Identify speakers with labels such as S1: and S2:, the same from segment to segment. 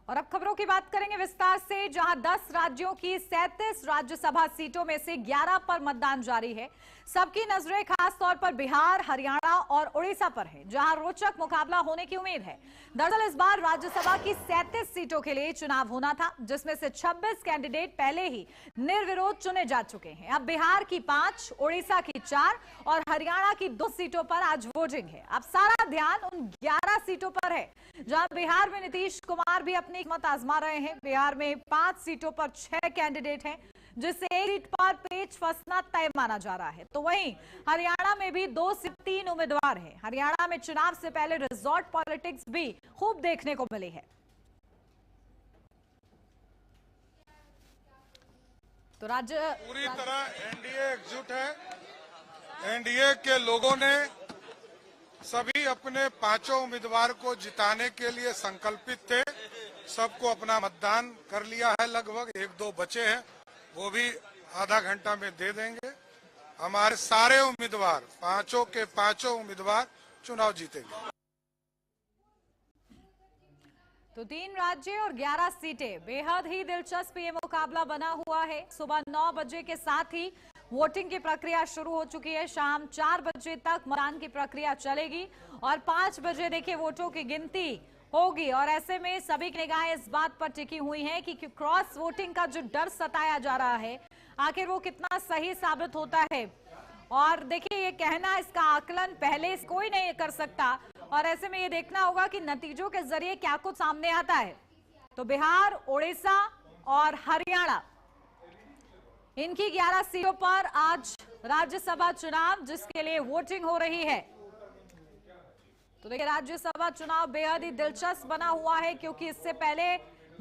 S1: और अब खबरों की बात करेंगे विस्तार से, जहां 10 राज्यों की 37 राज्यसभा सीटों में से 11 पर मतदान जारी है। सबकी नजरें खास तौर पर बिहार, हरियाणा और उड़ीसा पर है, जहां रोचक मुकाबला होने की उम्मीद है। दरअसल इस बार राज्यसभा की 37 सीटों के लिए चुनाव होना था, जिसमें से 26 कैंडिडेट पहले ही निर्विरोध चुने जा चुके हैं। अब बिहार की 5, उड़ीसा की 4 और हरियाणा की 2 सीटों पर आज वोटिंग है। अब सारा ध्यान उन 11 सीटों पर है, जहां बिहार में नीतीश कुमार भी अपनी हिम्मत आजमा रहे हैं। बिहार में 5 सीटों पर 6 कैंडिडेट हैं, जिससे एक सीट पर पेच फंसना तय माना जा रहा है। तो वहीं हरियाणा में भी 2 से 3 उम्मीदवार हैं। हरियाणा में चुनाव से पहले रिजॉर्ट पॉलिटिक्स भी खूब देखने को मिली है। तो राज्य
S2: पूरी तरह एनडीए एकजुट है। एनडीए के लोगों ने सभी अपने 5 उम्मीदवार को जिताने के लिए संकल्पित थे। सबको अपना मतदान कर लिया है, लगभग 1-2 बचे हैं, वो भी आधा घंटा में दे देंगे। हमारे सारे उम्मीदवार, 5 के 5 उम्मीदवार चुनाव जीतेंगे।
S1: तो 3 राज्य और 11 सीटें, बेहद ही दिलचस्प ये मुकाबला बना हुआ है। सुबह 9 बजे के साथ ही वोटिंग की प्रक्रिया शुरू हो चुकी है। शाम 4 बजे तक मतदान की प्रक्रिया चलेगी और 5 बजे देखिए वोटों की गिनती होगी। और ऐसे में सभी की निगाहें इस बात पर टिकी हुई हैं कि क्रॉस वोटिंग का जो डर सताया जा रहा है, आखिर वो कितना सही साबित होता है। और देखिए, ये कहना, इसका आकलन पहले कोई नहीं कर सकता, और ऐसे में ये देखना होगा कि नतीजों के जरिए क्या कुछ सामने आता है। तो बिहार, उड़ीसा और हरियाणा, इनकी 11 सीटों पर आज राज्यसभा चुनाव, जिसके लिए वोटिंग हो रही है। तो देखिए, राज्यसभा चुनाव बेहद ही दिलचस्प बना हुआ है, क्योंकि इससे पहले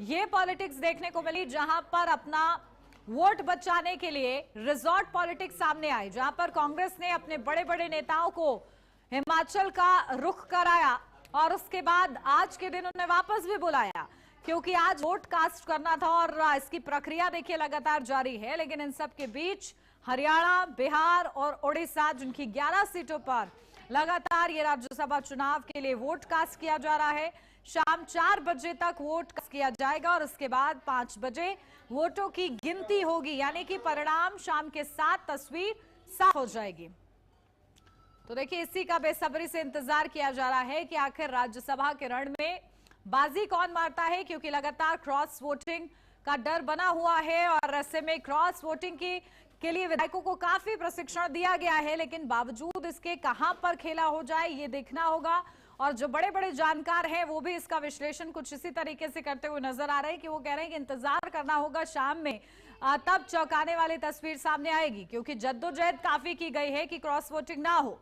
S1: ये पॉलिटिक्स देखने को मिली जहां पर अपना वोट बचाने के लिए रिजॉर्ट पॉलिटिक्स सामने आई, जहां पर कांग्रेस ने अपने बड़े बड़े नेताओं को हिमाचल का रुख कराया और उसके बाद आज के दिन उन्हें वापस भी बुलाया, क्योंकि आज वोट कास्ट करना था। और इसकी प्रक्रिया देखिए लगातार जारी है। लेकिन इन सब के बीच हरियाणा, बिहार और उड़ीसा, जिनकी 11 सीटों पर लगातार ये राज्यसभा चुनाव के लिए वोट कास्ट किया जा रहा है। शाम 4 बजे तक वोट कास्ट किया जाएगा और उसके बाद 5 बजे वोटों की गिनती होगी, यानी कि परिणाम शाम के 7 तस्वीर साफ हो जाएगी। तो देखिए, इसी का बेसब्री से इंतजार किया जा रहा है कि आखिर राज्यसभा के रण में बाजी कौन मारता है, क्योंकि लगातार क्रॉस वोटिंग का डर बना हुआ है। और ऐसे में क्रॉस वोटिंग के लिए विधायकों को काफी प्रशिक्षण दिया गया है, लेकिन बावजूद इसके कहां पर खेला हो जाए ये देखना होगा। और जो बड़े बड़े जानकार हैं वो भी इसका विश्लेषण कुछ इसी तरीके से करते हुए नजर आ रहे हैं कि वो कह रहे हैं कि इंतजार करना होगा शाम में, तब चौंकाने वाली तस्वीर सामने आएगी, क्योंकि जद्दोजहद काफी की गई है कि क्रॉस वोटिंग ना हो।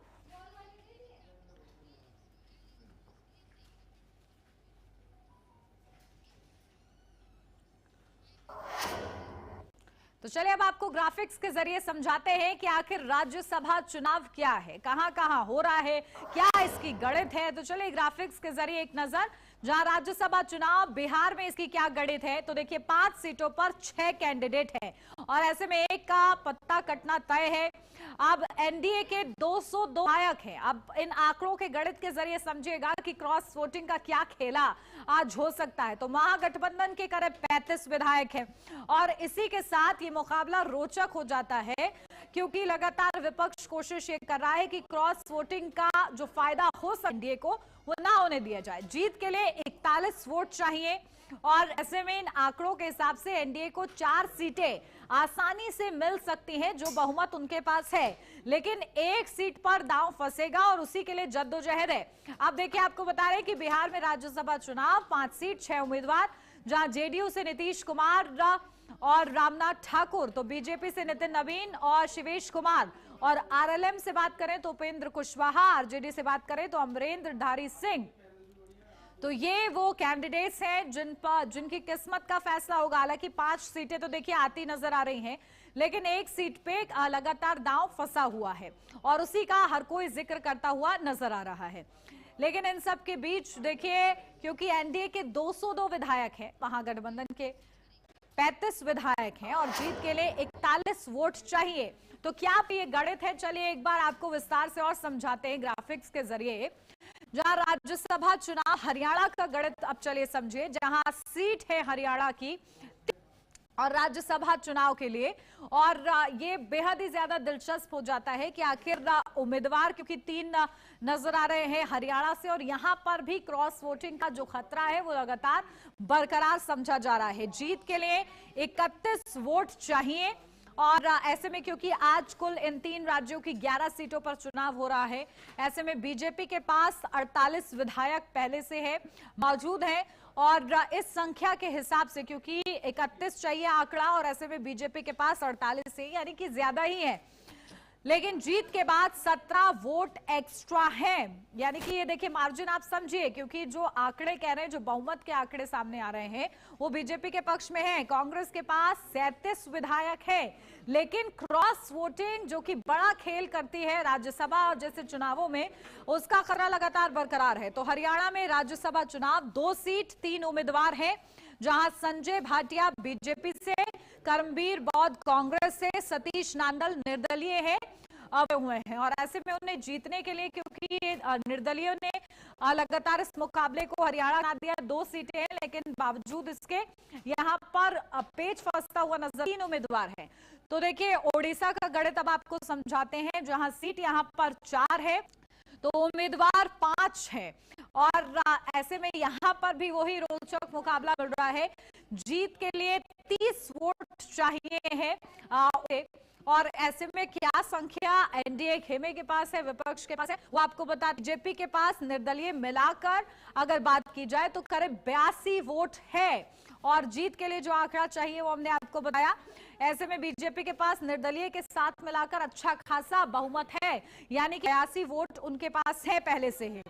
S1: तो चलिए अब आपको ग्राफिक्स के जरिए समझाते हैं कि आखिर राज्यसभा चुनाव क्या है, कहां कहां हो रहा है, क्या इसकी गणित है। तो चलिए ग्राफिक्स के जरिए एक नजर, जहां राज्यसभा चुनाव बिहार में इसकी क्या गणित है। तो देखिए, 5 सीटों पर 6 कैंडिडेट हैं और ऐसे में एक का पत्ता कटना तय है। अब एनडीए के 202 विधायक हैं। अब इन आंकड़ों के गणित के जरिए समझिएगा कि क्रॉस वोटिंग का क्या खेला आज हो सकता है। तो महागठबंधन के करीब 35 विधायक हैं और इसी के साथ ये मुकाबला रोचक हो जाता है, क्योंकि लगातार विपक्ष कोशिश ये कर रहा है कि क्रॉस वोटिंग का जो फायदा हो सके एनडीए को, वो ना होने दिया जाए। जीत के लिए 41 वोट चाहिए और ऐसे में इन आंकड़ों के हिसाब से एनडीए को 4 सीटें आसानी से मिल सकती हैं, जो बहुमत उनके पास है। लेकिन एक सीट पर दांव फंसेगा और उसी के लिए जद्दोजहद है। अब देखिए, आपको बता रहे हैं कि बिहार में राज्यसभा चुनाव, 5 सीट 6 उम्मीदवार, जहां जेडीयू से नीतीश कुमार और रामनाथ ठाकुर, तो बीजेपी से नितिन नवीन और शिवेश कुमार, और आरएलएम से बात करें तो उपेंद्र कुशवाहा, आरजेडी से बात करें तो अमरेंद्र धारी सिंह। तो ये वो कैंडिडेट्स हैं जिनकी किस्मत का फैसला होगा। हालांकि 5 सीटें तो देखिए आती नजर आ रही हैं, लेकिन एक सीट पे लगातार दांव फंसा हुआ है और उसी का हर कोई जिक्र करता हुआ नजर आ रहा है। लेकिन इन सब के बीच देखिए, क्योंकि एनडीए के 202 विधायक हैं, महागठबंधन के 35 विधायक हैं और जीत के लिए 41 वोट चाहिए। तो क्या ये गणित है? चलिए एक बार आपको विस्तार से और समझाते हैं ग्राफिक्स के जरिए। जहां राज्यसभा चुनाव हरियाणा का गणित अब चलिए समझिए, जहां सीट है हरियाणा की और राज्यसभा चुनाव के लिए, और ये बेहद ही ज्यादा दिलचस्प हो जाता है कि आखिर उम्मीदवार, क्योंकि 3 नजर आ रहे हैं हरियाणा से, और यहां पर भी क्रॉस वोटिंग का जो खतरा है वो लगातार बरकरार समझा जा रहा है। जीत के लिए 31 वोट चाहिए, और ऐसे में क्योंकि आज कुल इन 3 राज्यों की 11 सीटों पर चुनाव हो रहा है, ऐसे में बीजेपी के पास 48 विधायक पहले से है मौजूद है, और इस संख्या के हिसाब से, क्योंकि 31 चाहिए आंकड़ा और ऐसे में बीजेपी के पास 48 है, यानी कि ज्यादा ही है, लेकिन जीत के बाद 17 वोट एक्स्ट्रा हैं, यानी कि ये देखिए मार्जिन आप समझिए, क्योंकि जो आंकड़े कह रहे हैं, जो बहुमत के आंकड़े सामने आ रहे हैं वो बीजेपी के पक्ष में है। कांग्रेस के पास 37 विधायक है, लेकिन क्रॉस वोटिंग जो कि बड़ा खेल करती है राज्यसभा और जैसे चुनावों में, उसका खतरा लगातार बरकरार है। तो हरियाणा में राज्यसभा चुनाव 2 सीट 3 उम्मीदवार हैं, जहां संजय भाटिया बीजेपी से, करमबीर बौद्ध कांग्रेस से, सतीश नांदल निर्दलीय है हुए हैं, और ऐसे में उन्हें जीतने के लिए, क्योंकि निर्दलीयों ने लगातार इस मुकाबले को हरियाणा बना दिया, 2 सीटें हैं, लेकिन बावजूद इसके यहां पर पेच फंसता हुआ नजर 3 उम्मीदवार हैं। तो देखिए ओडिशा का गणित अब आपको समझाते हैं, जहां सीट यहां पर 4 है तो उम्मीदवार 5 है, और ऐसे में यहां पर भी वही रोचक मुकाबला मिल रहा है। जीत के लिए 30 वोट चाहिए है, और ऐसे में क्या संख्या एनडीए खेमे के पास है, विपक्ष के पास है, वो आपको बता। बीजेपी के पास निर्दलीय मिलाकर अगर बात की जाए तो करीब 82 वोट है, और जीत के लिए जो आंकड़ा चाहिए वो हमने आपको बताया। ऐसे में बीजेपी के पास निर्दलीय के साथ मिलाकर अच्छा खासा बहुमत है, यानी कि 82 वोट उनके पास है पहले से ही।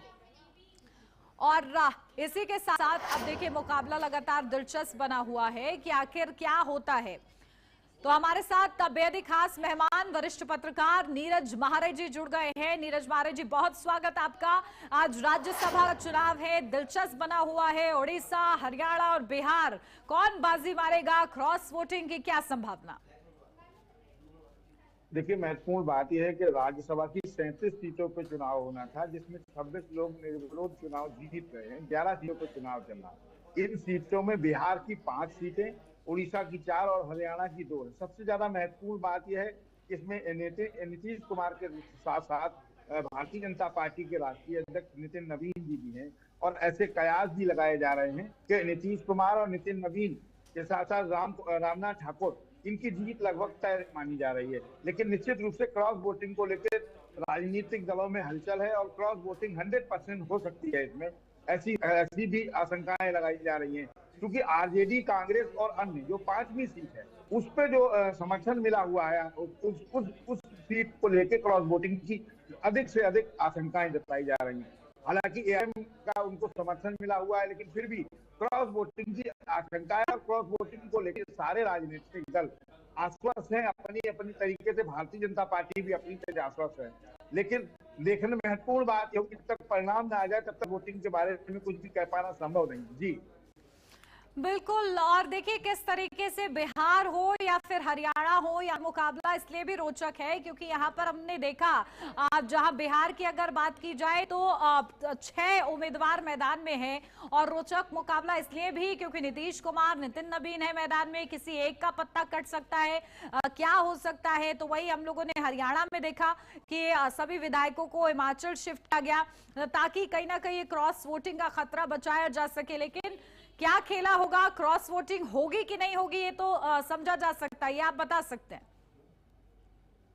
S1: और इसी के साथ अब देखिए मुकाबला लगातार दिलचस्प बना हुआ है कि आखिर क्या होता है। तो हमारे साथ बेहद ही खास मेहमान वरिष्ठ पत्रकार नीरज महारे जी जुड़ गए हैं। नीरज महारे जी, बहुत स्वागत आपका। आज राज्यसभा का चुनाव है, दिलचस्प बना हुआ है। ओडिशा, हरियाणा और बिहार, कौन बाजी मारेगा? क्रॉस वोटिंग की क्या संभावना?
S3: देखिए, महत्वपूर्ण बात यह है कि राज्यसभा की 37 सीटों पर चुनाव होना था, जिसमें 26 लोग निर्विरोध चुनाव जीत रहे हैं। 11 सीटों पर चुनाव चल रहा है। इन सीटों में बिहार की 5 सीटें, उड़ीसा की 4 और हरियाणा की 2 है। सबसे ज्यादा महत्वपूर्ण बात यह है कि इसमें नीतीश कुमार के साथ साथ भारतीय जनता पार्टी के राष्ट्रीय अध्यक्ष नितिन नवीन जी भी हैं, और ऐसे कयास भी लगाए जा रहे हैं कि नीतीश कुमार और नितिन नवीन के साथ साथ रामनाथ ठाकुर, इनकी जीत लगभग तय मानी जा रही है। लेकिन निश्चित रूप से क्रॉस वोटिंग को लेकर राजनीतिक दलों में हलचल है, और क्रॉस वोटिंग 100% हो सकती है। इसमें ऐसी भी आशंकाएं लगाई जा रही हैं, क्योंकि आरजेडी, कांग्रेस और अन्य जो 5वीं सीट है, उस पे जो समर्थन मिला हुआ है, उस सीट को लेकर क्रॉस वोटिंग की अधिक से अधिक आशंकाएं जताई जा रही हैं। हालांकि एआईएम का उनको समर्थन मिला हुआ है, लेकिन फिर भी क्रॉस वोटिंग की आशंका है, और क्रॉस वोटिंग को लेकर सारे राजनीतिक दल आश्वस्त हैं अपनी अपनी तरीके से। भारतीय जनता पार्टी भी अपनी तरह आश्वस्त है, लेकिन देखने महत्वपूर्ण बात यह, जब तक परिणाम ना आ जाए तब तक वोटिंग के बारे में कुछ भी कह पाना संभव नहीं। जी
S1: बिल्कुल। और देखिए किस तरीके से बिहार हो या फिर हरियाणा हो, या मुकाबला इसलिए भी रोचक है क्योंकि यहाँ पर हमने देखा जहाँ बिहार की अगर बात की जाए तो 6 उम्मीदवार मैदान में हैं, और रोचक मुकाबला इसलिए भी क्योंकि नीतीश कुमार, नितिन नवीन है मैदान में, किसी एक का पत्ता कट सकता है, क्या हो सकता है। तो वही हम लोगों ने हरियाणा में देखा कि सभी विधायकों को हिमाचल शिफ्ट किया गया ताकि कहीं ना कहीं क्रॉस वोटिंग का खतरा बचाया जा सके। लेकिन क्या खेला होगा, क्रॉस वोटिंग होगी कि नहीं होगी, ये तो समझा जा सकता है, ये आप बता सकते हैं?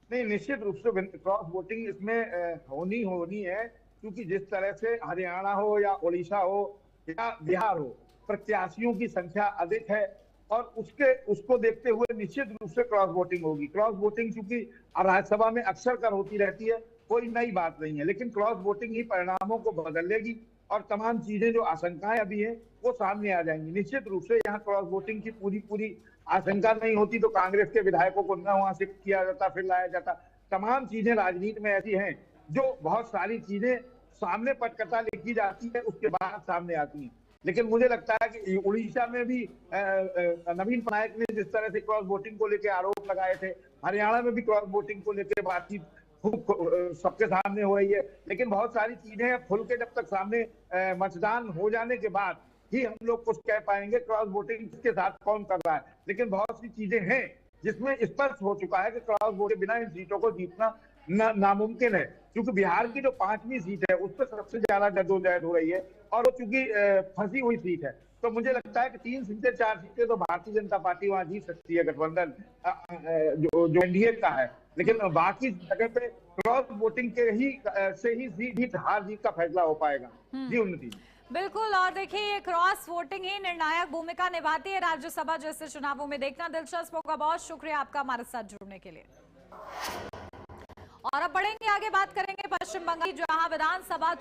S3: नहीं, निश्चित रूप से क्रॉस वोटिंग इसमें होनी है, क्योंकि जिस तरह से हरियाणा हो या उड़ीसा हो या बिहार हो, प्रत्याशियों की संख्या अधिक है, और उसको देखते हुए निश्चित रूप से क्रॉस वोटिंग होगी। क्रॉस वोटिंग चूंकि राज्यसभा में अक्सर कर होती रहती है, कोई नई बात नहीं है, लेकिन क्रॉस वोटिंग ही परिणामों को बदलेगी, और तमाम चीजें जो आशंकाएं अभी हैं वो सामने आ जाएंगी। निश्चित रूप से यहाँ क्रॉस वोटिंग की पूरी आशंका नहीं होती तो कांग्रेस के विधायकों को न वहां शिफ्ट किया जाता, फिर लाया जाता। तमाम चीजें राजनीति में ऐसी हैं जो बहुत सारी चीजें सामने पटकथा लिखी जाती है, उसके बाद सामने आती हैं। लेकिन मुझे लगता है कि उड़ीसा में भी नवीन पटनायक ने जिस तरह से क्रॉस वोटिंग को लेकर आरोप लगाए थे, हरियाणा में भी क्रॉस वोटिंग को लेकर बातचीत सबके सामने हो रही है, लेकिन बहुत सारी चीजें खुल के जब तक सामने मतदान हो जाने के बाद ही हम लोग कुछ कह पाएंगे क्रॉस वोटिंग के साथ कौन कर रहा है। लेकिन बहुत सी चीजें हैं जिसमें स्पष्ट हो चुका है कि क्रॉस वोट के बिना इन सीटों को जीतना नामुमकिन है, क्योंकि बिहार की जो 5वीं सीट है उस पर सबसे ज्यादा जद्दोजहद हो रही है और वो चूंकि फंसी हुई सीट है। तो मुझे लगता है कि 3 सीटें 4 सीटें तो भारतीय जनता पार्टी वहां जीत सकती है, गठबंधन जो एनडीए का है, लेकिन बाकी जगह पे क्रॉस वोटिंग के ही से ही जीत हार जीत का फैसला हो पाएगा। जी उन्नति
S1: बिल्कुल। और देखिए ये क्रॉस वोटिंग ही निर्णायक भूमिका निभाती है राज्यसभा जैसे चुनावों में, देखना दिलचस्प होगा। बहुत शुक्रिया आपका हमारे साथ जुड़ने के लिए। और अब बढ़ेंगे आगे, बात करेंगे पश्चिम बंगाल, जहां विधानसभा